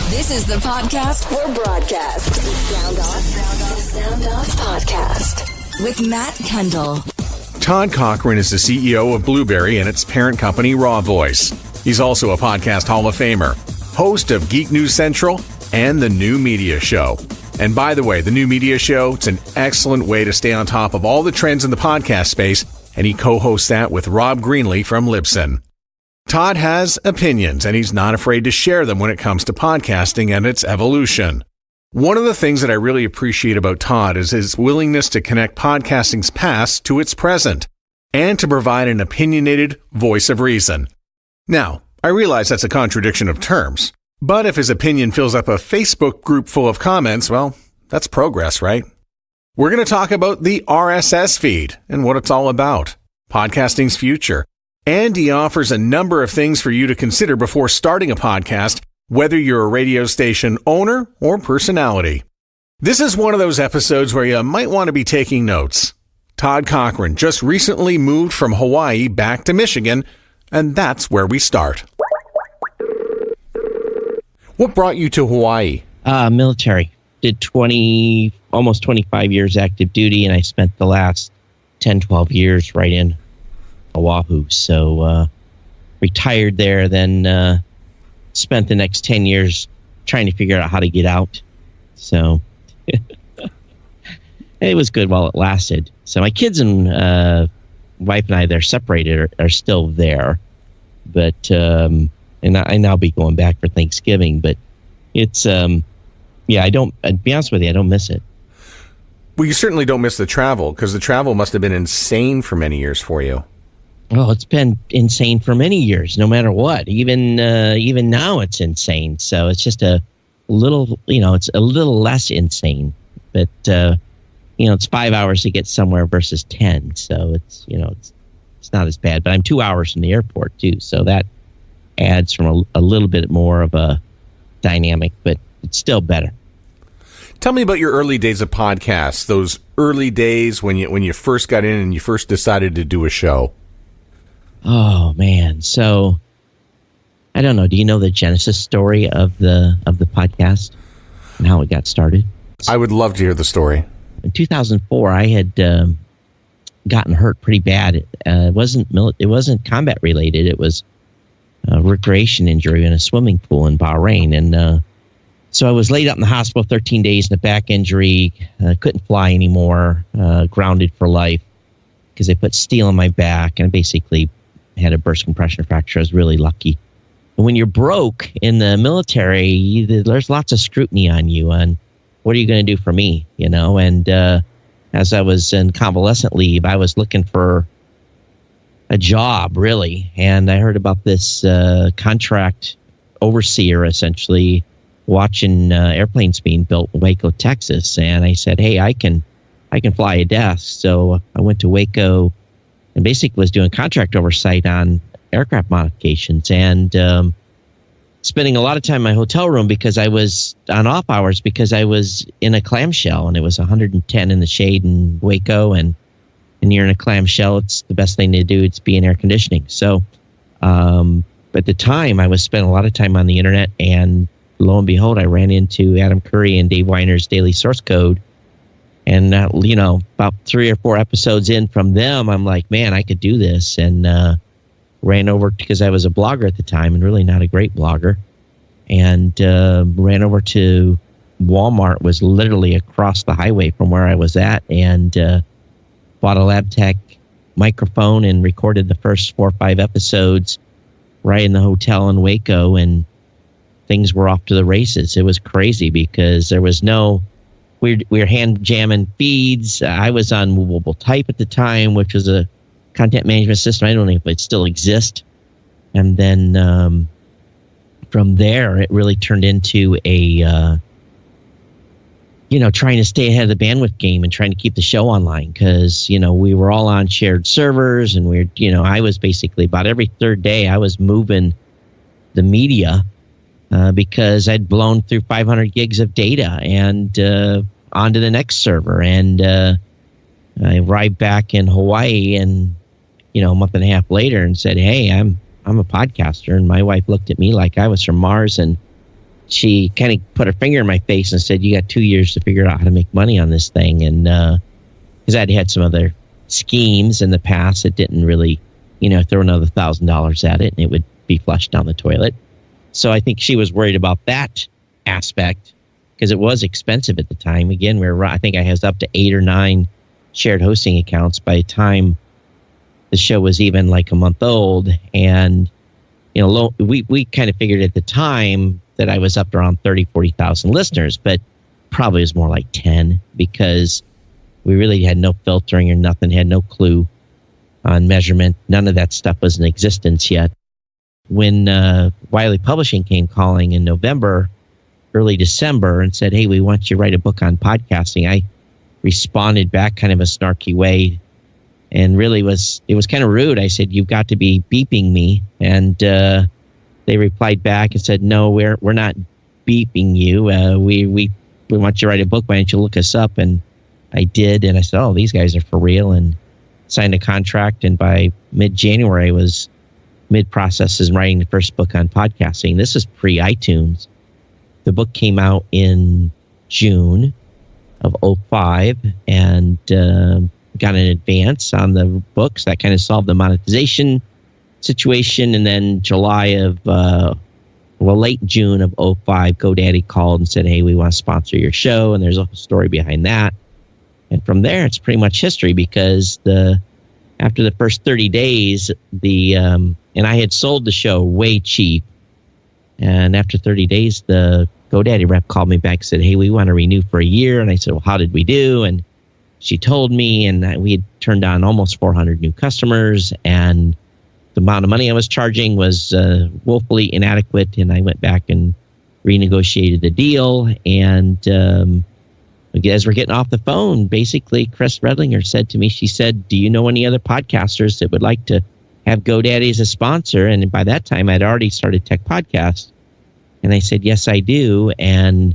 This is the podcast for broadcast. Sound Off Podcast with Matt Kendall. Todd Cochrane is the CEO of Blueberry and its parent company, Raw Voice. He's also a podcast Hall of Famer, host of Geek News Central and The New Media Show. And by the way, The New Media Show, it's an excellent way to stay on top of all the trends in the podcast space, and he co-hosts that with Rob Greenlee from Libsyn. Todd has opinions, and he's not afraid to share them when it comes to podcasting and its evolution. One of the things that I really appreciate about Todd is his willingness to connect podcasting's past to its present, and to provide an opinionated voice of reason. Now, I realize that's a contradiction of terms, but if his opinion fills up a Facebook group full of comments, well, that's progress, right? We're going to talk about the RSS feed and what it's all about, podcasting's future, and he offers a number of things for you to consider before starting a podcast, whether you're a radio station owner or personality. This is one of those episodes where you might want to be taking notes. Todd Cochrane just recently moved from Hawaii back to Michigan, and that's where we start. What brought you to Hawaii? Military. Did almost 25 years active duty, and I spent the last 10, 12 years right in Oahu. So retired there, then spent the next 10 years trying to figure out how to get out. So it was good while it lasted. So my kids and wife and I, they're separated, are still there. But and I now be going back for Thanksgiving. But it's I'd be honest with you, I don't miss it. Well, you certainly don't miss the travel, because the travel must have been insane for many years for you. Oh, it's been insane for many years, no matter what. Even now it's insane. So it's just a little, it's a little less insane. But, it's 5 hours to get somewhere versus 10. So it's not as bad. But I'm 2 hours from the airport, too. So that adds from a little bit more of a dynamic, but it's still better. Tell me about your early days of podcasts, those early days when you first got in and you first decided to do a show. Oh man. So I don't know. Do you know the genesis story of the podcast and how it got started? I would love to hear the story. In 2004, I had gotten hurt pretty bad. It wasn't combat related. It was a recreation injury in a swimming pool in Bahrain. And so I was laid up in the hospital 13 days in a back injury. Couldn't fly anymore. Grounded for life because they put steel in my back, and basically had a burst compression fracture. I was really lucky. And when you're broke in the military, there's lots of scrutiny on you on what are you going to do for me, And as I was in convalescent leave, I was looking for a job, really. And I heard about this contract overseer, essentially, watching airplanes being built in Waco, Texas. And I said, hey, I can fly a desk. So I went to Waco and basically was doing contract oversight on aircraft modifications and spending a lot of time in my hotel room because I was on off hours because I was in a clamshell, and it was 110 in the shade in Waco, and you're in a clamshell. It's the best thing to do. It's be in air conditioning. So at the time, I was spending a lot of time on the internet, and lo and behold, I ran into Adam Curry and Dave Weiner's Daily Source Code. And, about 3 or 4 episodes in from them, I'm like, man, I could do this. And ran over, because I was a blogger at the time and really not a great blogger. And ran over to Walmart, was literally across the highway from where I was at, and bought a LabTech microphone and recorded the first 4 or 5 episodes right in the hotel in Waco. And things were off to the races. It was crazy because there was no... We were hand jamming feeds. I was on Movable Type at the time, which was a content management system. I don't know if it still exists. And then from there, it really turned into a, trying to stay ahead of the bandwidth game and trying to keep the show online because, we were all on shared servers, and I was basically about every third day I was moving the media because I'd blown through 500 gigs of data and onto the next server. And I arrived back in Hawaii and, a month and a half later and said, hey, I'm a podcaster. And my wife looked at me like I was from Mars and she kind of put her finger in my face and said, you got 2 years to figure out how to make money on this thing. And because I'd had some other schemes in the past that didn't really, throw another $1,000 at it and it would be flushed down the toilet. So I think she was worried about that aspect because it was expensive at the time. Again, I think I had up to 8 or 9 shared hosting accounts by the time the show was even like a month old. And, we kind of figured at the time that I was up to around 30, 40,000 listeners, but probably was more like 10 because we really had no filtering or nothing, had no clue on measurement. None of that stuff was in existence yet. When Wiley Publishing came calling in November, early December, and said, hey, we want you to write a book on podcasting, I responded back kind of a snarky way. And really it was kind of rude. I said, you've got to be beeping me. And they replied back and said, no, we're not beeping you. We want you to write a book. Why don't you look us up? And I did. And I said, oh, these guys are for real, and signed a contract. And by mid-January, I was mid-process in writing the first book on podcasting. This is pre-iTunes. The book came out in June of 2005 and got an advance on the books. That kind of solved the monetization situation. And then late June of 2005, GoDaddy called and said, hey, we want to sponsor your show. And there's a whole story behind that. And from there, it's pretty much history because after the first 30 days, and I had sold the show way cheap. And after 30 days, the GoDaddy rep called me back and said, hey, we want to renew for a year. And I said, well, how did we do? And she told me, and we had turned on almost 400 new customers. And the amount of money I was charging was woefully inadequate. And I went back and renegotiated the deal. And as we're getting off the phone, basically, Chris Redlinger said to me, she said, do you know any other podcasters that would like to have GoDaddy as a sponsor? And by that time, I'd already started Tech Podcast. And I said, yes, I do. And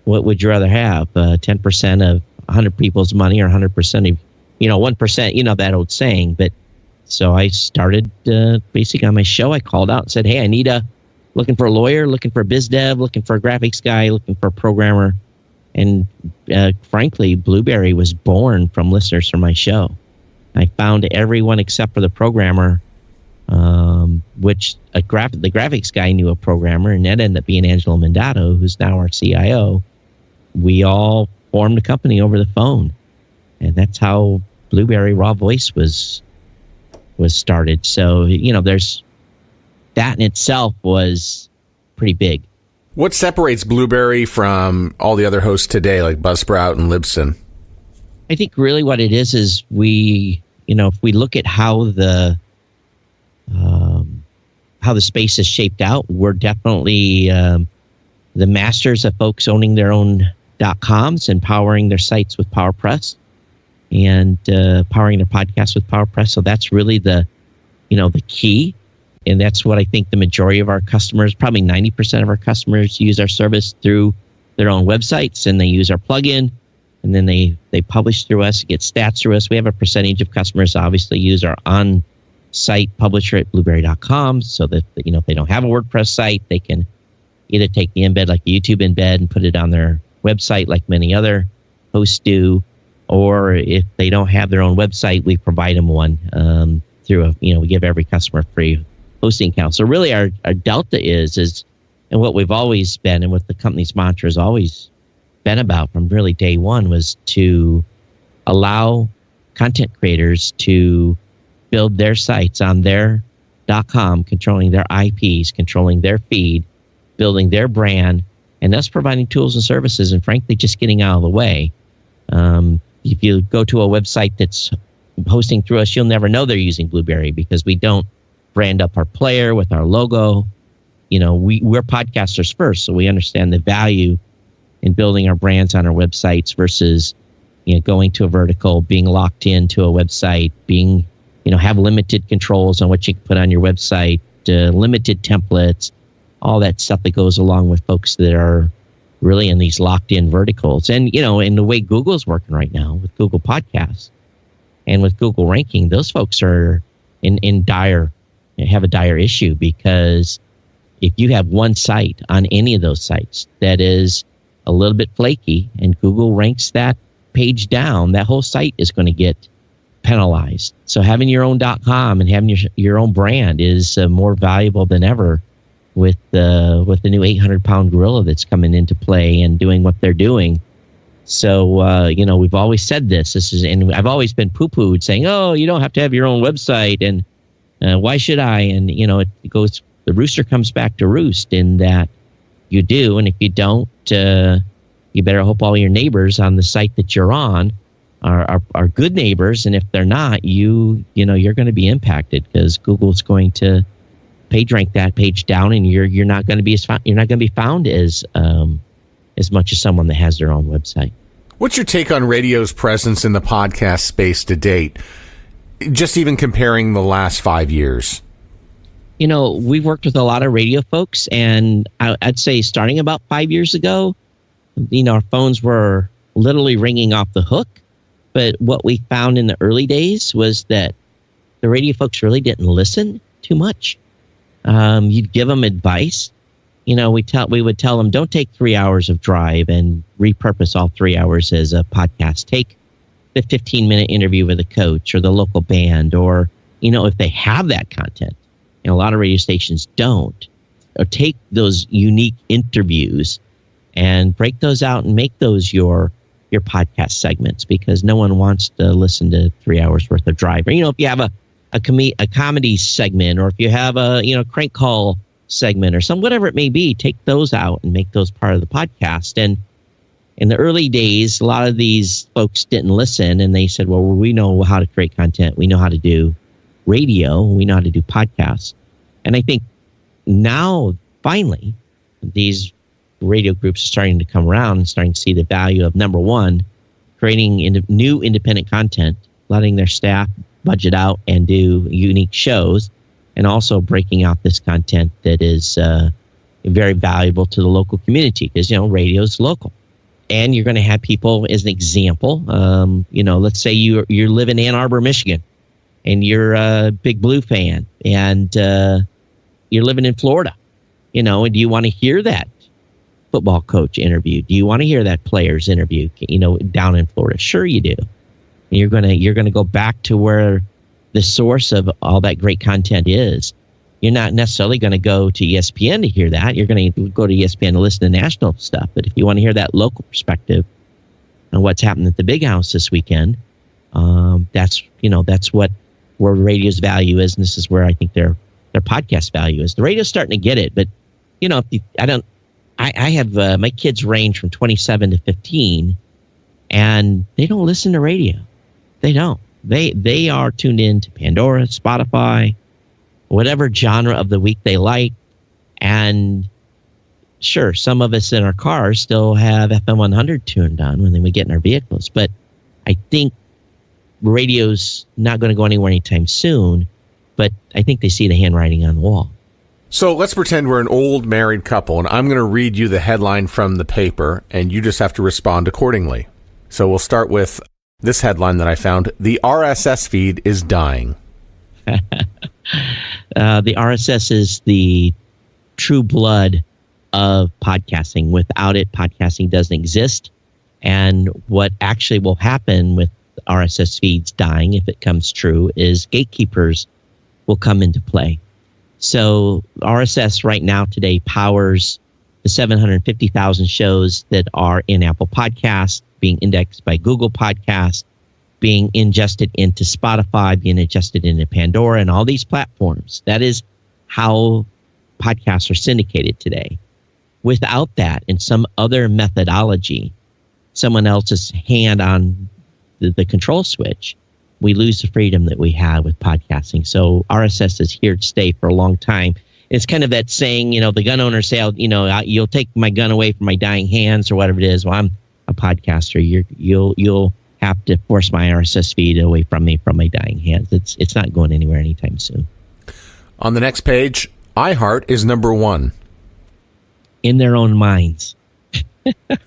what would you rather have? 10% of 100 people's money or 100% of, 1%, that old saying. But so I started basically on my show. I called out and said, hey, I need looking for a lawyer, looking for a biz dev, looking for a graphics guy, looking for a programmer. And frankly, Blueberry was born from listeners from my show. I found everyone except for the programmer, which the graphics guy knew a programmer, and that ended up being Angelo Mandato, who's now our CIO. We all formed a company over the phone, and that's how Blueberry Raw Voice was started. So there's that in itself was pretty big. What separates Blueberry from all the other hosts today, like Buzzsprout and Libsyn? I think really what it is we, if we look at how the space is shaped out, we're definitely the masters of folks owning their own .coms and powering their sites with PowerPress and powering their podcasts with PowerPress. So that's really the key. And that's what I think the majority of our customers, probably 90% of our customers, use our service through their own websites, and they use our plugin, and then they publish through us, get stats through us. We have a percentage of customers obviously use our on-site publisher at blueberry.com, so that if they don't have a WordPress site, they can either take the embed like the YouTube embed and put it on their website like many other hosts do, or if they don't have their own website, we provide them one we give every customer a free hosting account. So really our delta is, and what we've always been, and what the company's mantra has always been about from really day one, was to allow content creators to build their sites on their .com, controlling their IPs, controlling their feed, building their brand, and us providing tools and services, and frankly, just getting out of the way. If you go to a website that's hosting through us, you'll never know they're using Blueberry because we don't brand up our player with our logo. We're podcasters first, so we understand the value in building our brands on our websites versus, going to a vertical, being locked into a website, being, have limited controls on what you can put on your website, limited templates, all that stuff that goes along with folks that are really in these locked in verticals. And, in the way Google's working right now with Google Podcasts and with Google ranking, those folks are have a dire issue because if you have one site on any of those sites that is a little bit flaky and Google ranks that page down, that whole site is going to get penalized. So having your own .com and having your own brand is more valuable than ever with the new 800-pound gorilla that's coming into play and doing what they're doing. So, we've always said and I've always been poo-pooed saying, oh, you don't have to have your own website and why should I? And, the rooster comes back to roost in that you do. And if you don't, you better hope all your neighbors on the site that you're on are good neighbors. And if they're not, you're going to be impacted because Google's going to page rank that page down, and you're not going to be found as much as someone that has their own website. What's your take on radio's presence in the podcast space to date? Just even comparing the last 5 years. We've worked with a lot of radio folks, and I'd say starting about 5 years ago, our phones were literally ringing off the hook. But what we found in the early days was that the radio folks really didn't listen too much. You'd give them advice. We would tell them, don't take 3 hours of drive and repurpose all 3 hours as a podcast. Take the 15-minute interview with a coach or the local band, or, if they have that content. A lot of radio stations don't. Or take those unique interviews and break those out and make those your podcast segments, because no one wants to listen to 3 hours worth of drive. Or, if you have a comedy segment, or if you have a crank call segment or whatever it may be, take those out and make those part of the podcast. And in the early days, a lot of these folks didn't listen, and they said, well, we know how to create content. We know how to do radio. We know how to do podcasts. And I think now, finally, these radio groups are starting to come around and starting to see the value of, number one, creating new independent content, letting their staff budget out and do unique shows, and also breaking out this content that is very valuable to the local community, because, radio is local. And you're going to have people, as an example, let's say you live in Ann Arbor, Michigan, and you're a big Blue fan, and you're living in Florida, and do you want to hear that football coach interview? Do you want to hear that player's interview, down in Florida? Sure you do. And you're gonna go back to where the source of all that great content is. You're not necessarily going to go to ESPN to hear that. You're going to go to ESPN to listen to national stuff. But if you want to hear that local perspective on what's happening at the Big House this weekend, that's where radio's value is, and this is where I think their podcast value is. The radio's starting to get it, but I have my kids range from 27 to 15, and they don't listen to radio. They don't. They are tuned in to Pandora, Spotify, whatever genre of the week they like. And sure, some of us in our cars still have FM 100 tuned on when we get in our vehicles. But I think radio's not going to go anywhere anytime soon. But I think they see the handwriting on the wall. So let's pretend we're an old married couple, and I'm going to read you the headline from the paper, and you just have to respond accordingly. So we'll start with this headline that I found: the RSS feed is dying. The RSS is the true blood of podcasting. Without it, podcasting doesn't exist. And what actually will happen with RSS feeds dying, if it comes true, is gatekeepers will come into play. So RSS right now today powers the 750,000 shows that are in Apple Podcasts, being indexed by Google Podcasts, being ingested into Spotify, being ingested into Pandora, and all these platforms. That is how podcasts are syndicated today. Without that and some other methodology, someone else's hand on the control switch, we lose the freedom that we have with podcasting. So RSS is here to stay for a long time. It's kind of that saying, the gun owners say, you'll take my gun away from my dying hands or whatever it is. Well, I'm a podcaster. You'll have to force my RSS feed away from me from my dying hands. It's not going anywhere anytime soon. On the next page, iHeart is number one. In their own minds. Let's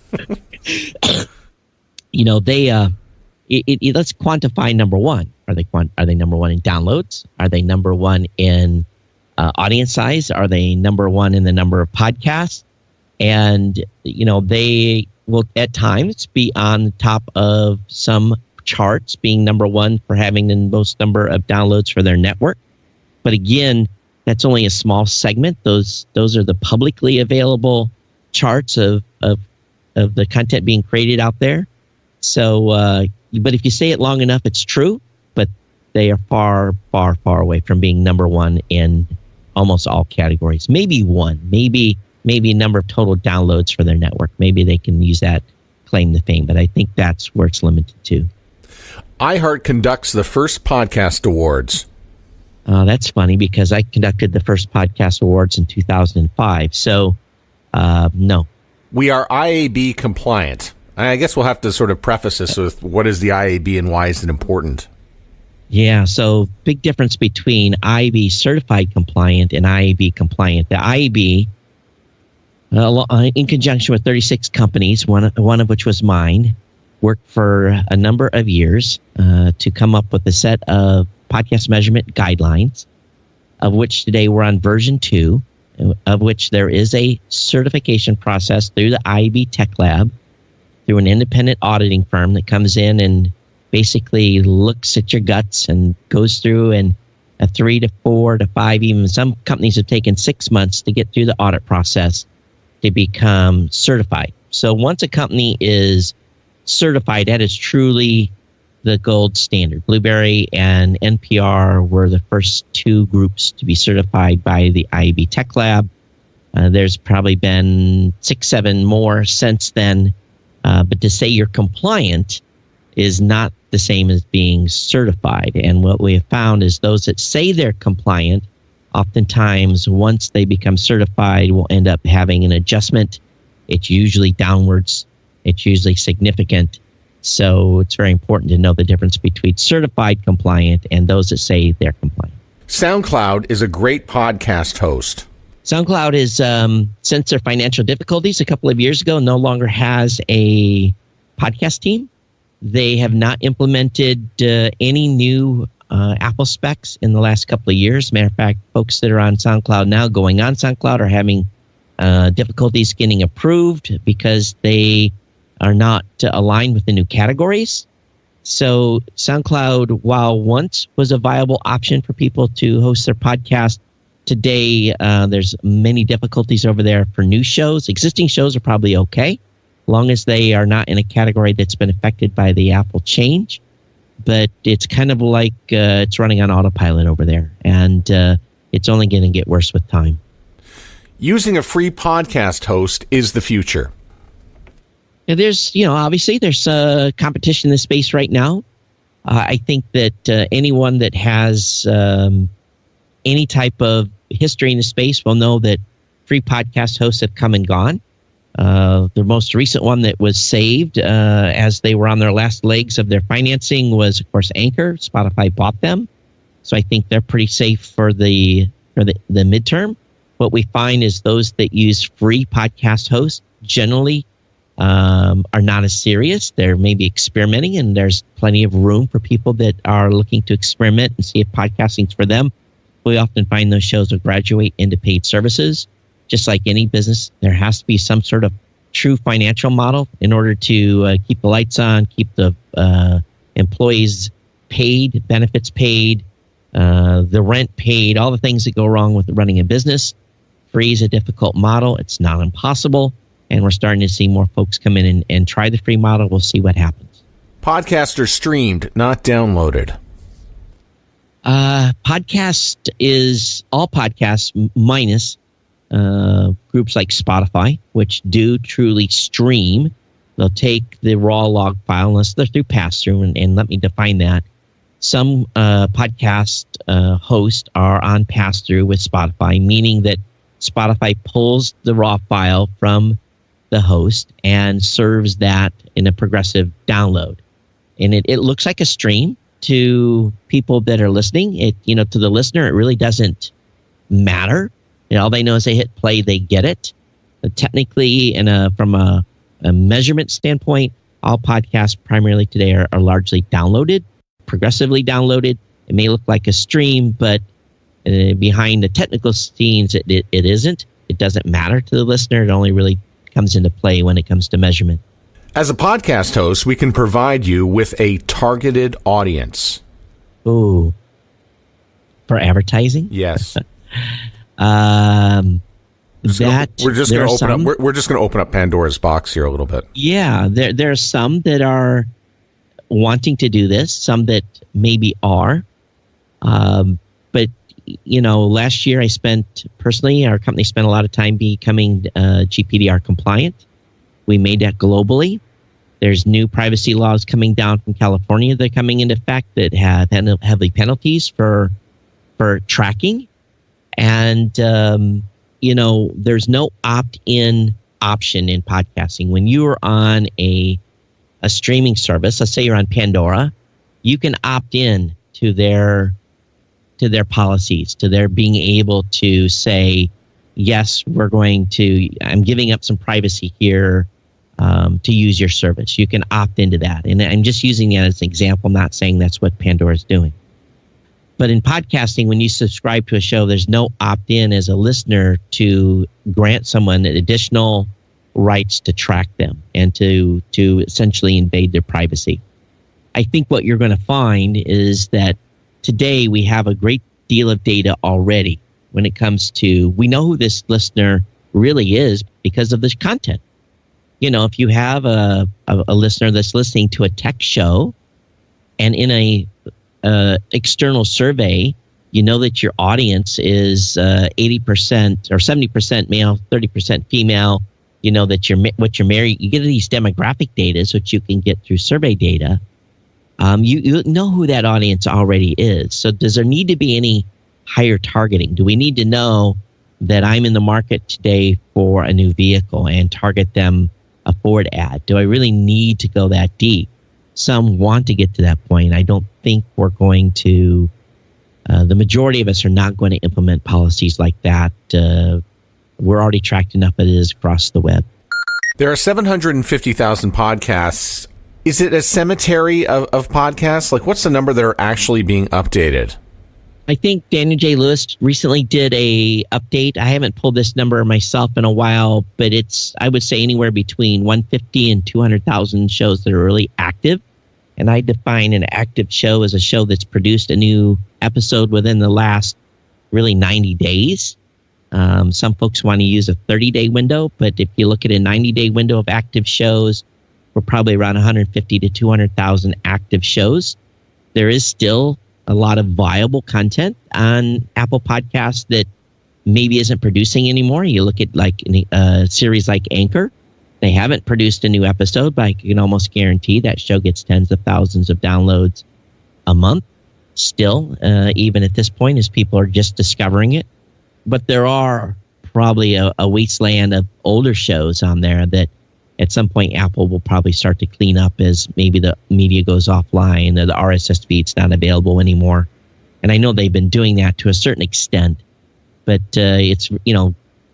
quantify number one. Are they number one in downloads? Are they number one in audience size? Are they number one in the number of podcasts? And, they will at times be on the top of some charts, being number one for having the most number of downloads for their network. But again, that's only a small segment. Those are the publicly available charts of the content being created out there. So, but if you say it long enough, it's true. But they are far, far, far away from being number one in almost all categories. Maybe one, maybe a number of total downloads for their network. Maybe they can use that, claim the fame. But I think that's where it's limited to. iHeart conducts the first podcast awards. That's funny because I conducted the first podcast awards in 2005. So, no. We are IAB compliant. I guess we'll have to sort of preface this with what is the IAB and why is it important? Yeah, so big difference between IAB certified compliant and IAB compliant. The IAB, in conjunction with 36 companies, one of which was mine, worked for a number of years to come up with a set of podcast measurement guidelines, of which today we're on version 2, of which there is a certification process through the IAB Tech Lab, through an independent auditing firm that comes in and basically looks at your guts and goes through and a 3 to 4 to 5, even some companies have taken 6 months to get through the audit process to become certified. So once a company is certified, that is truly the gold standard. Blueberry and NPR were the first two groups to be certified by the IAB Tech Lab. There's probably been 6, 7 more since then. But to say you're compliant is not the same as being certified. And what we have found is those that say they're compliant, oftentimes once they become certified, will end up having an adjustment. It's usually downwards. It's usually significant. So it's very important to know the difference between certified compliant and those that say they're compliant. SoundCloud is a great podcast host. SoundCloud is, since their financial difficulties a couple of years ago, no longer has a podcast team. They have not implemented any new Apple specs in the last couple of years. Matter of fact, folks that are on SoundCloud now going on SoundCloud are having difficulties getting approved because they are not aligned with the new categories. So SoundCloud, while once was a viable option for people to host their podcast, today there's many difficulties over there for new shows. Existing shows are probably okay, long as they are not in a category that's been affected by the Apple change. But it's kind of like it's running on autopilot over there, and it's only going to get worse with time. Using a free podcast host is the future. There's, obviously there's competition in this space right now. I think that anyone that has any type of history in the space will know that free podcast hosts have come and gone. The most recent one that was saved as they were on their last legs of their financing was, of course, Anchor. Spotify bought them. So I think they're pretty safe for the midterm. What we find is those that use free podcast hosts generally are not as serious. They're maybe experimenting, and there's plenty of room for people that are looking to experiment and see if podcasting's for them. We often find those shows will graduate into paid services. Just like any business, there has to be some sort of true financial model in order to keep the lights on, keep the employees paid, benefits paid, the rent paid, all the things that go wrong with running a business. Free is a difficult model. It's not impossible. And we're starting to see more folks come in and try the free model. We'll see what happens. Podcasts are streamed, not downloaded. Podcast is all podcasts minus groups like Spotify, which do truly stream. They'll take the raw log file, unless they're through pass-through, and let me define that. Some podcast hosts are on pass-through with Spotify, meaning that Spotify pulls the raw file from the host and serves that in a progressive download. And it looks like a stream to people that are listening. To the listener, it really doesn't matter. All they know is they hit play, they get it. Technically, from a measurement standpoint, all podcasts primarily today are largely downloaded, progressively downloaded. It may look like a stream, but behind the technical scenes, it isn't. It doesn't matter to the listener. It only really comes into play when it comes to measurement. As a podcast host, we can provide you with a targeted audience. Ooh. For advertising? Yes. We're just going to open up Pandora's box here a little bit. Yeah, there are some that are wanting to do this, some that maybe are. But last year our company spent a lot of time becoming GPDR compliant. We made that globally. There's new privacy laws coming down from California that are coming into effect that have heavy penalties for tracking. And, there's no opt-in option in podcasting. When you are on a streaming service, let's say you're on Pandora, you can opt in to their policies, to their being able to say, yes, I'm giving up some privacy here to use your service. You can opt into that. And I'm just using that as an example, not saying that's what Pandora's doing. But in podcasting, when you subscribe to a show, there's no opt-in as a listener to grant someone additional rights to track them and to essentially invade their privacy. I think what you're going to find is that today we have a great deal of data already when it comes to, we know who this listener really is because of this content. If you have a listener that's listening to a tech show and in a external survey, you know that your audience is 80% or 70% male, 30% female. You know that what you're married. You get these demographic data, which you can get through survey data. You know who that audience already is. So does there need to be any higher targeting? Do we need to know that I'm in the market today for a new vehicle and target them a Ford ad? Do I really need to go that deep? Some want to get to that point. I don't think we're going to, the majority of us are not going to implement policies like that. We're already tracked enough as it is across the web. There are 750,000 podcasts. Is it a cemetery of podcasts? Like, what's the number that are actually being updated? I think Daniel J. Lewis recently did a update. I haven't pulled this number myself in a while, but it's, I would say, anywhere between 150 and 200,000 shows that are really active. And I define an active show as a show that's produced a new episode within the last really 90 days. Some folks want to use a 30-day window, but if you look at a 90-day window of active shows, we're probably around 150 to 200,000 active shows. There is still a lot of viable content on Apple Podcasts that maybe isn't producing anymore. You look at like a series like Anchor. They haven't produced a new episode, but I can almost guarantee that show gets tens of thousands of downloads a month still, even at this point, as people are just discovering it. But there are probably a wasteland of older shows on there that at some point Apple will probably start to clean up as maybe the media goes offline, or the RSS feed's not available anymore. And I know they've been doing that to a certain extent, but it's,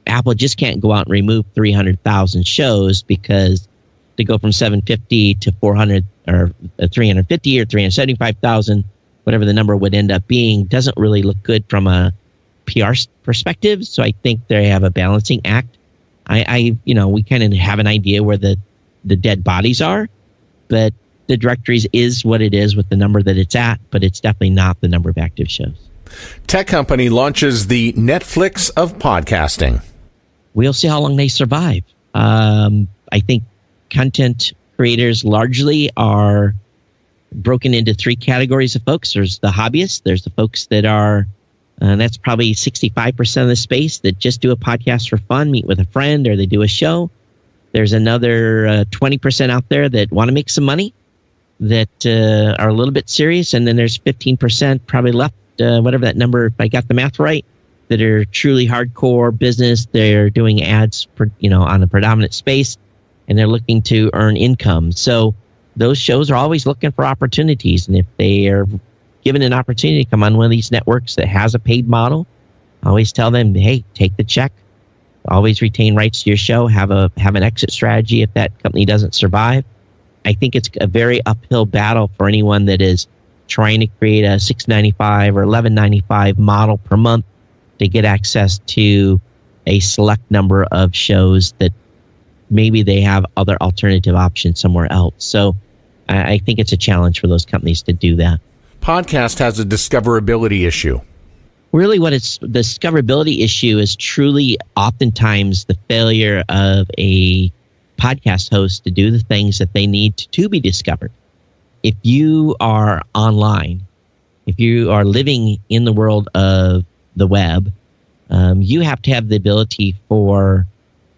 Apple just can't go out and remove 300,000 shows, because to go from 750 to 400 or 350 or 375,000, whatever the number would end up being, doesn't really look good from a PR perspective. So I think they have a balancing act. We kind of have an idea where the dead bodies are, but the directories is what it is with the number that it's at, but it's definitely not the number of active shows. Tech company launches the Netflix of podcasting. We'll see how long they survive. I think content creators largely are broken into three categories of folks. There's the hobbyists. There's the folks that are, that's probably 65% of the space, that just do a podcast for fun, meet with a friend, or they do a show. There's another 20% out there that want to make some money, that are a little bit serious. And then there's 15% probably left, whatever that number, if I got the math right, that are truly hardcore business. They're doing ads on a predominant space, and they're looking to earn income. So those shows are always looking for opportunities. And if they are given an opportunity to come on one of these networks that has a paid model, I always tell them, hey, take the check. Always retain rights to your show. Have an exit strategy if that company doesn't survive. I think it's a very uphill battle for anyone that is trying to create a $6.95 or $11.95 model per month to get access to a select number of shows that maybe they have other alternative options somewhere else. So I think it's a challenge for those companies to do that. Podcast has a discoverability issue. Really the discoverability issue is truly oftentimes the failure of a podcast host to do the things that they need to be discovered. If you are online, if you are living in the world of the web, you have to have the ability for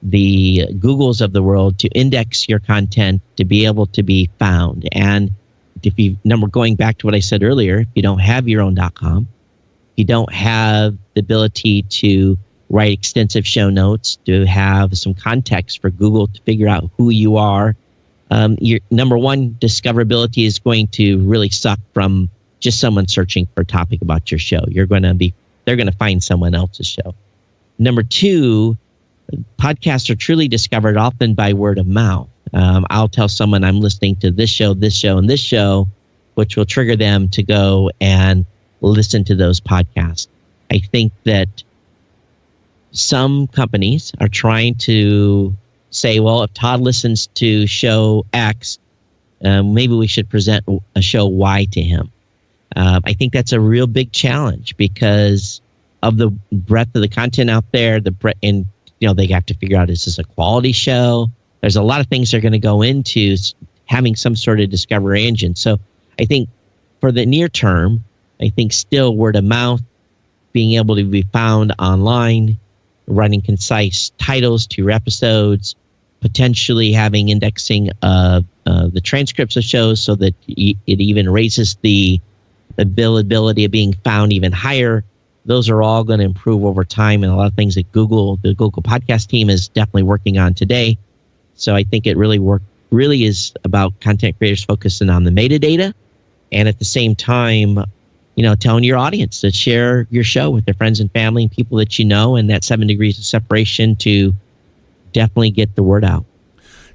the Googles of the world to index your content to be able to be found. And going back to what I said earlier, if you don't have your own .com, you don't have the ability to write extensive show notes, to have some context for Google to figure out who you are. Your number one, discoverability is going to really suck from just someone searching for a topic about your show. They're going to find someone else's show. Number two, podcasts are truly discovered often by word of mouth. I'll tell someone I'm listening to this show, and this show, which will trigger them to go and listen to those podcasts. I think that some companies are trying to say, well, if Todd listens to show X, maybe we should present a show Y to him. I think that's a real big challenge because of the breadth of the content out there, and they have to figure out, is this a quality show? There's a lot of things they're going to go into having some sort of discovery engine. So I think for the near term, I think still word of mouth, being able to be found online, running concise titles to your episodes, potentially having indexing of the transcripts of shows so that it even raises the availability of being found even higher. Those are all going to improve over time, and a lot of things that the Google Podcast team is definitely working on today. So I think it really is about content creators focusing on the metadata, and at the same time, telling your audience to share your show with their friends and family and people that you know, and that 7 degrees of separation to definitely get the word out.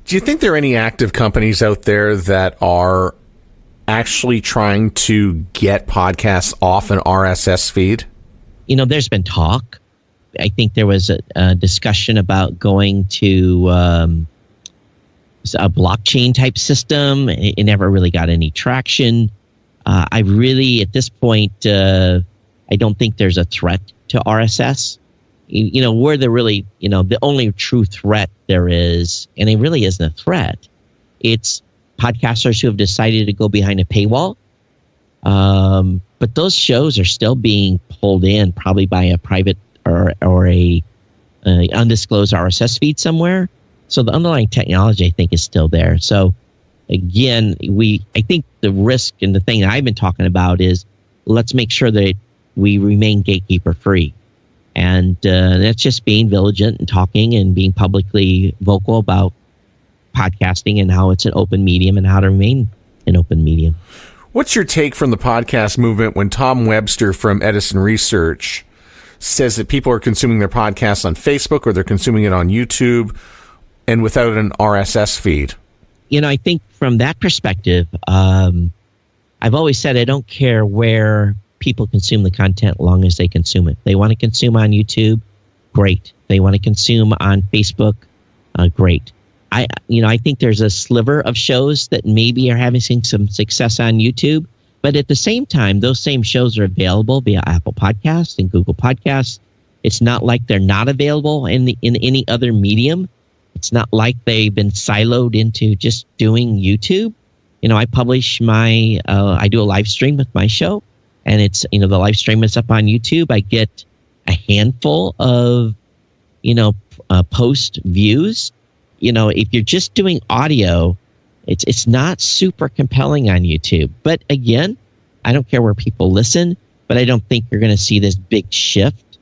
Do you think there are any active companies out there that are actually trying to get podcasts off an RSS feed? There's been talk. I think there was a discussion about going to a blockchain type system. It never really got any traction. I really, at this point, I don't think there's a threat to RSS. Where the really, the only true threat there is, and it really isn't a threat, it's podcasters who have decided to go behind a paywall. But those shows are still being pulled in probably by a private or a undisclosed RSS feed somewhere. So the underlying technology, I think, is still there. So again, I think the risk and the thing that I've been talking about is let's make sure that we remain gatekeeper free. And that's just being vigilant and talking and being publicly vocal about podcasting and how it's an open medium and how to remain an open medium. What's your take from the podcast movement when Tom Webster from Edison Research says that people are consuming their podcasts on Facebook or they're consuming it on YouTube and without an RSS feed? I think from that perspective, I've always said I don't care where people consume the content as long as they consume it. They want to consume on YouTube, great. They want to consume on Facebook, great. I think there's a sliver of shows that maybe are having some success on YouTube, but at the same time, those same shows are available via Apple Podcasts and Google Podcasts. It's not like they're not available in any other medium. It's not like they've been siloed into just doing YouTube. I publish I do a live stream with my show, and it's, the live stream is up on YouTube. I get a handful of, post views. If you're just doing audio, it's not super compelling on YouTube. But again, I don't care where people listen, but I don't think you're going to see this big shift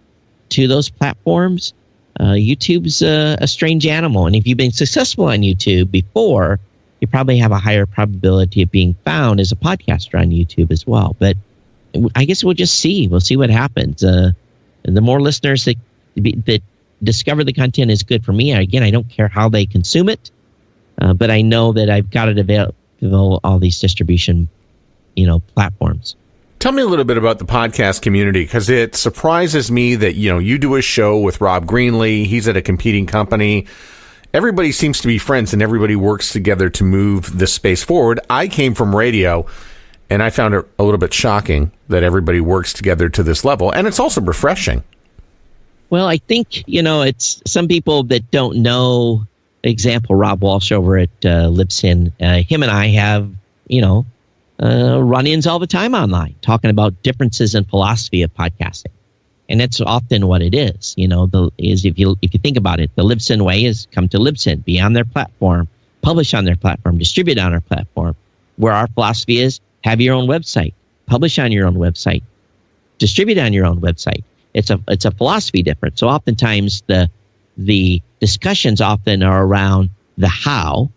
to those platforms. YouTube's a strange animal. And if you've been successful on YouTube before, you probably have a higher probability of being found as a podcaster on YouTube as well. But I guess we'll just see. We'll see what happens. And the more listeners that discover the content is good for me. Again, I don't care how they consume it, but I know that I've got it available all these distribution, platforms. Tell me a little bit about the podcast community, because it surprises me that, you do a show with Rob Greenlee. He's at a competing company. Everybody seems to be friends and everybody works together to move this space forward. I came from radio and I found it a little bit shocking that everybody works together to this level. And it's also refreshing. Well, I think, it's some people that don't know. Example, Rob Walsh over at Libsyn. Him and I have, run-ins all the time online, talking about differences in philosophy of podcasting, and that's often what it is. If you think about it, the Libsyn way is come to Libsyn, be on their platform, publish on their platform, distribute on our platform. Where our philosophy is, have your own website, publish on your own website, distribute on your own website. It's a philosophy difference. So oftentimes the discussions often are around the how,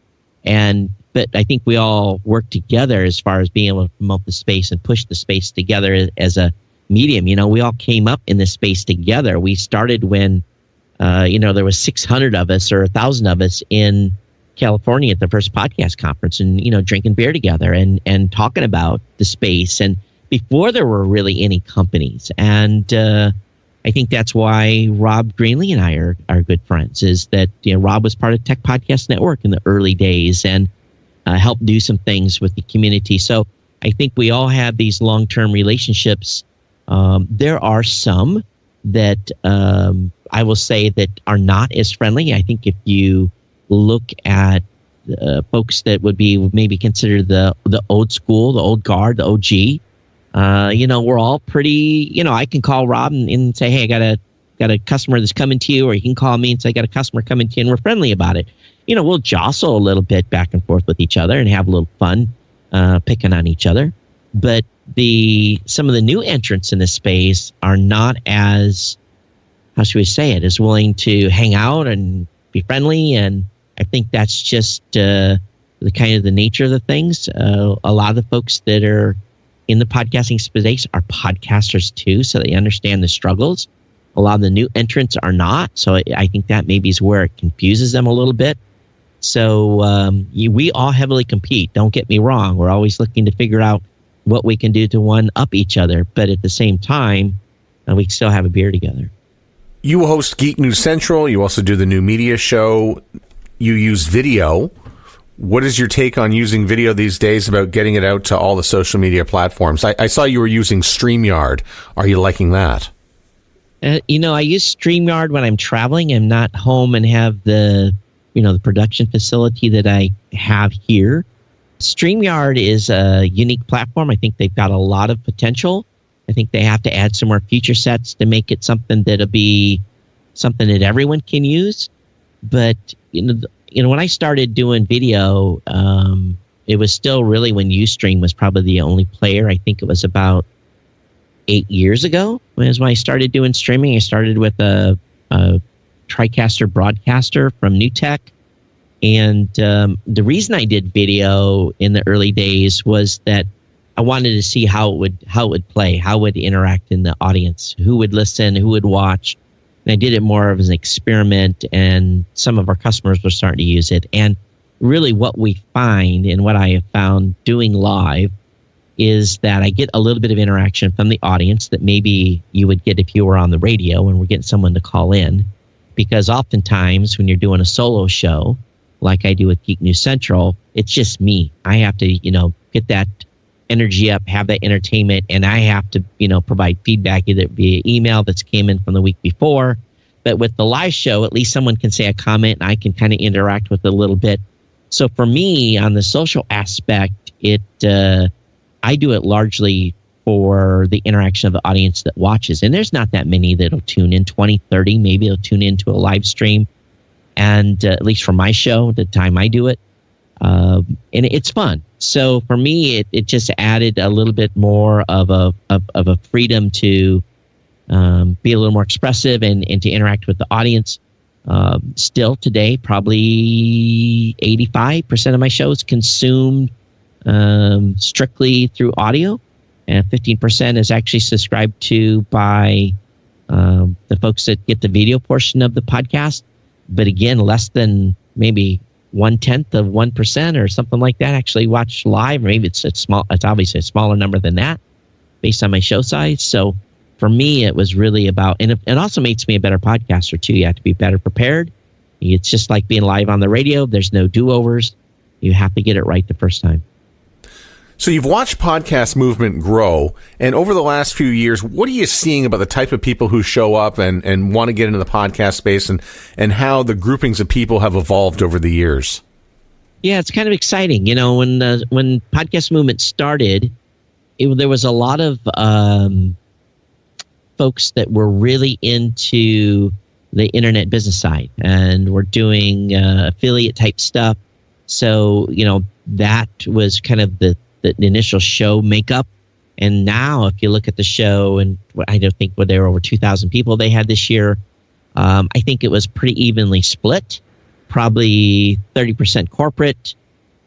but I think we all work together as far as being able to promote the space and push the space together as a medium. We all came up in this space together. We started when, there was 600 of us or 1,000 of us in California at the first podcast conference and, drinking beer together and talking about the space. And before there were really any companies. And I think that's why Rob Greenlee and I are good friends, is that, Rob was part of Tech Podcast Network in the early days and helped do some things with the community. So I think we all have these long-term relationships. There are some that I will say that are not as friendly. I think if you look at folks that would be maybe considered the old school, the old guard, the OG, we're all pretty, I can call Rob and say, hey, I got a customer that's coming to you, or you can call me and say, I got a customer coming to you, and we're friendly about it. We'll jostle a little bit back and forth with each other and have a little fun picking on each other. But some of the new entrants in this space are not as, how should we say it, as willing to hang out and be friendly. And I think that's just the kind of the nature of the things. A lot of the folks that are in the podcasting space are podcasters too, so they understand the struggles. A lot of the new entrants are not. So I think that maybe is where it confuses them a little bit. So we all heavily compete. Don't get me wrong. We're always looking to figure out what we can do to one-up each other. But at the same time, we still have a beer together. You host Geek News Central. You also do the new media show. You use video. What is your take on using video these days, about getting it out to all the social media platforms? I saw you were using StreamYard. Are you liking that? I use StreamYard when I'm traveling. I'm not home and have the production facility that I have here. StreamYard is a unique platform. I think they've got a lot of potential. I think they have to add some more feature sets to make it something that'll be something that everyone can use. But, when I started doing video, it was still really when Ustream was probably the only player. I think it was about 8 years ago when I started doing streaming. I started with a TriCaster broadcaster from New Tech. And the reason I did video in the early days was that I wanted to see how it would play, how it would interact in the audience, who would listen, who would watch. And I did it more of as an experiment, and some of our customers were starting to use it. And really what we find, and what I have found doing live, is that I get a little bit of interaction from the audience that maybe you would get if you were on the radio and we're getting someone to call in. Because oftentimes when you're doing a solo show, like I do with Geek News Central, it's just me. I have to, get that energy up, have that entertainment, and I have to, provide feedback either via email that's came in from the week before. But with the live show, at least someone can say a comment and I can kind of interact with it a little bit. So for me, on the social aspect, I do it largely for the interaction of the audience that watches. And there's not that many that'll tune in, 20, 30, maybe they'll tune into a live stream. And at least for my show, the time I do it, and it's fun. So for me, it just added a little bit more of a freedom to be a little more expressive and to interact with the audience. Still today, probably 85% of my shows consumed strictly through audio, and 15% is actually subscribed to by the folks that get the video portion of the podcast. But again, less than maybe 0.1% or something like that actually watch live. Maybe it's small. It's obviously a smaller number than that based on my show size. So for me, it was really about, and it also makes me a better podcaster too. You have to be better prepared. It's just like being live on the radio. There's no do-overs. You have to get it right the first time. So you've watched podcast movement grow, and over the last few years, what are you seeing about the type of people who show up and want to get into the podcast space, and how the groupings of people have evolved over the years? Yeah, it's kind of exciting. You know, when podcast movement started, there was a lot of folks that were really into the internet business side, and were doing affiliate type stuff. So, you know, that was kind of the initial show makeup. And now if you look at the show, and I don't think there were over 2,000 people they had this year, I think it was pretty evenly split, probably 30% corporate,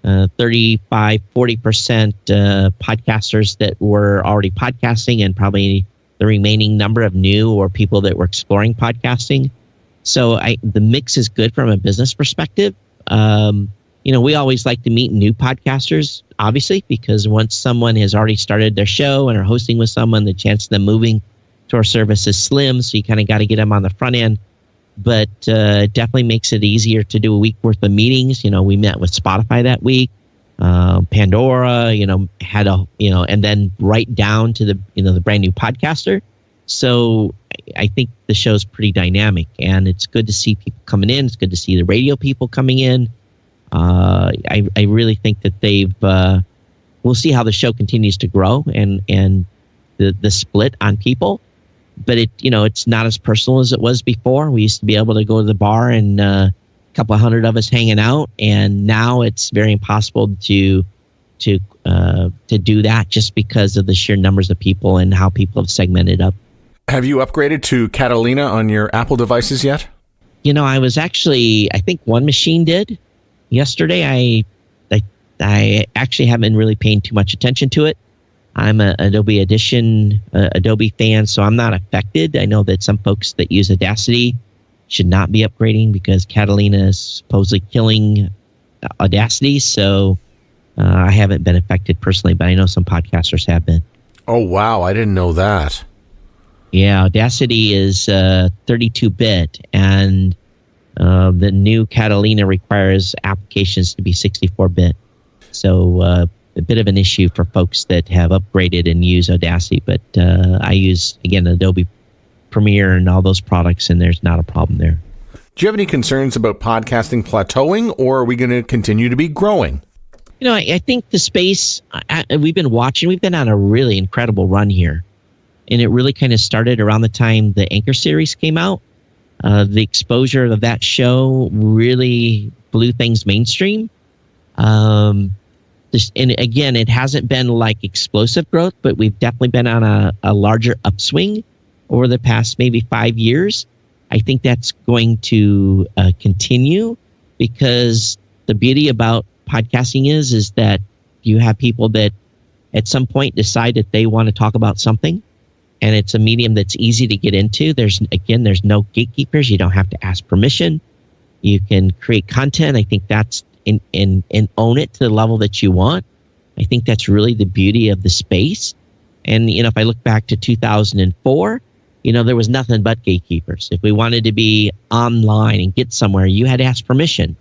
35, 40% podcasters that were already podcasting, and probably the remaining number of new or people that were exploring podcasting. So the mix is good from a business perspective. You know, we always like to meet new podcasters, obviously, because once someone has already started their show and are hosting with someone, the chance of them moving to our service is slim. So you kind of got to get them on the front end. But it definitely makes it easier to do a week worth of meetings. You know, we met with Spotify that week, Pandora, you know, and then right down to the brand new podcaster. So I think the show's pretty dynamic, and it's good to see people coming in. It's good to see the radio people coming in. I really think that we'll see how the show continues to grow and the split on people, but it's not as personal as it was before. We used to be able to go to the bar and a couple of hundred of us hanging out, and now it's very impossible to do that just because of the sheer numbers of people and how people have segmented up. Have you upgraded to Catalina on your Apple devices yet? You know, I think one machine did. Yesterday, I actually haven't been really paying too much attention to it. I'm an Adobe Edition Adobe fan, so I'm not affected. I know that some folks that use Audacity should not be upgrading because Catalina is supposedly killing Audacity. So I haven't been affected personally, but I know some podcasters have been. Oh, wow. I didn't know that. Yeah, Audacity is 32-bit, and the new Catalina requires applications to be 64-bit. So a bit of an issue for folks that have upgraded and use Audacity. But I use, again, Adobe Premiere and all those products, and there's not a problem there. Do you have any concerns about podcasting plateauing, or are we going to continue to be growing? You know, I think the space, we've been on a really incredible run here. And it really kind of started around the time the Anchor series came out. The exposure of that show really blew things mainstream. And again, it hasn't been like explosive growth, but we've definitely been on a larger upswing over the past maybe 5 years. I think that's going to continue, because the beauty about podcasting is that you have people that at some point decide that they want to talk about something. And it's a medium that's easy to get into. There's no gatekeepers. You don't have to ask permission. You can create content. I think that's and own it to the level that you want. I think that's really the beauty of the space. And, if I look back to 2004, there was nothing but gatekeepers. If we wanted to be online and get somewhere, you had to ask permission.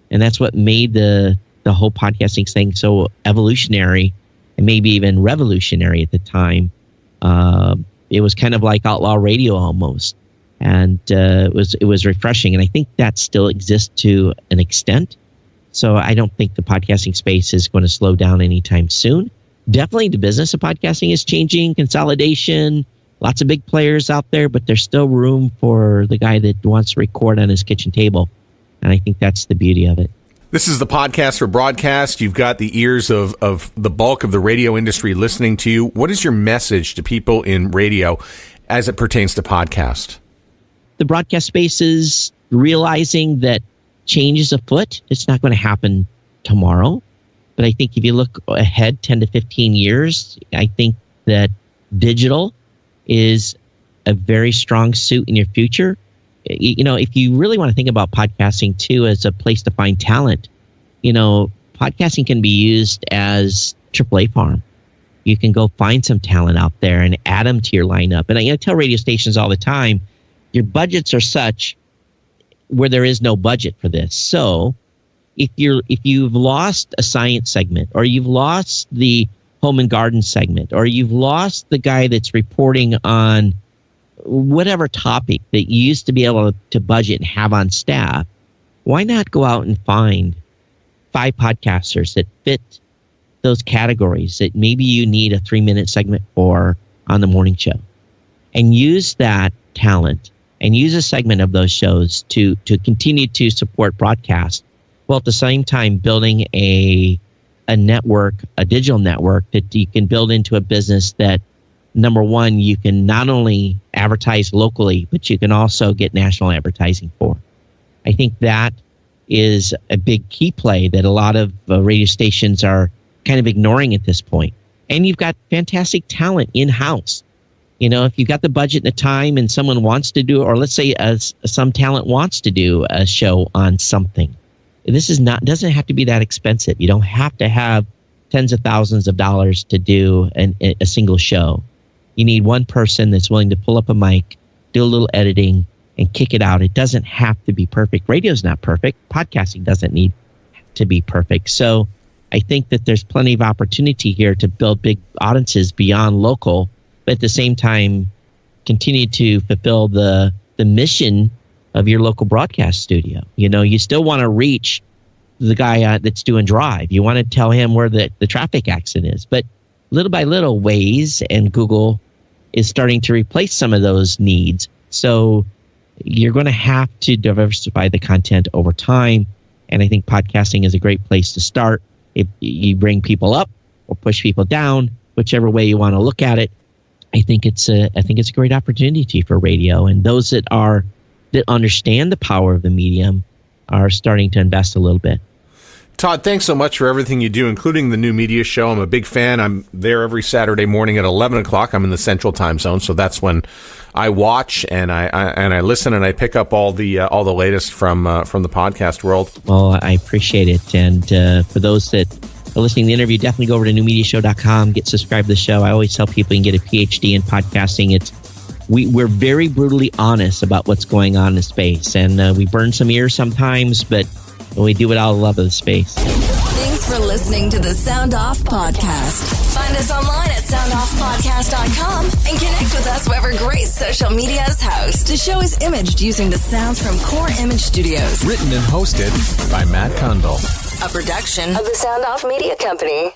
And that's what made the whole podcasting thing so evolutionary and maybe even revolutionary at the time. It was kind of like outlaw radio almost, and it was refreshing. And I think that still exists to an extent. So I don't think the podcasting space is going to slow down anytime soon. Definitely the business of podcasting is changing, consolidation, lots of big players out there, but there's still room for the guy that wants to record on his kitchen table. And I think that's the beauty of it. This is the podcast for broadcast. You've got the ears of the bulk of the radio industry listening to you. What is your message to people in radio as it pertains to podcast? The broadcast space is realizing that change is afoot. It's not going to happen tomorrow. But I think if you look ahead 10 to 15 years, I think that digital is a very strong suit in your future. If you really want to think about podcasting too as a place to find talent, podcasting can be used as AAA farm. You can go find some talent out there and add them to your lineup. And I tell radio stations all the time, your budgets are such where there is no budget for this. So if you've lost a science segment, or you've lost the home and garden segment, or you've lost the guy that's reporting on whatever topic that you used to be able to budget and have on staff, why not go out and find 5 podcasters that fit those categories that maybe you need a 3-minute segment for on the morning show, and use that talent and use a segment of those shows to continue to support broadcast, while at the same time building a network, a digital network that you can build into a business that, number one, you can not only advertise locally, but you can also get national advertising for. I think that is a big key play that a lot of radio stations are kind of ignoring at this point. And you've got fantastic talent in-house. If you've got the budget and the time and someone wants to do, or let's say some talent wants to do a show on something, doesn't have to be that expensive. You don't have to have tens of thousands of dollars to do a single show. You need one person that's willing to pull up a mic, do a little editing, and kick it out. It doesn't have to be perfect. Radio's not perfect. Podcasting doesn't need to be perfect. So I think that there's plenty of opportunity here to build big audiences beyond local, but at the same time, continue to fulfill the mission of your local broadcast studio. You still want to reach the guy that's doing drive. You want to tell him where the traffic accident is. But little by little, Waze and Google is starting to replace some of those needs. So you're going to have to diversify the content over time. And I think podcasting is a great place to start. If you bring people up or push people down, whichever way you want to look at it, I think it's a great opportunity for radio. And those that understand the power of the medium are starting to invest a little bit. Todd, thanks so much for everything you do, including the new media show. I'm a big fan. I'm there every Saturday morning at 11 o'clock. I'm in the Central Time Zone, so that's when I watch and I listen and I pick up all the latest from the podcast world. Well, I appreciate it. And for those that are listening to the interview, definitely go over to newmediashow.com, get subscribed to the show. I always tell people you can get a PhD in podcasting. We're very brutally honest about what's going on in the space, and we burn some ears sometimes, but we do it out of love of the space. Thanks for listening to the Sound Off Podcast. Find us online at soundoffpodcast.com and connect with us wherever great social media is housed. The show is imaged using the sounds from Core Image Studios. Written and hosted by Matt Kundle. A production of the Sound Off Media Company.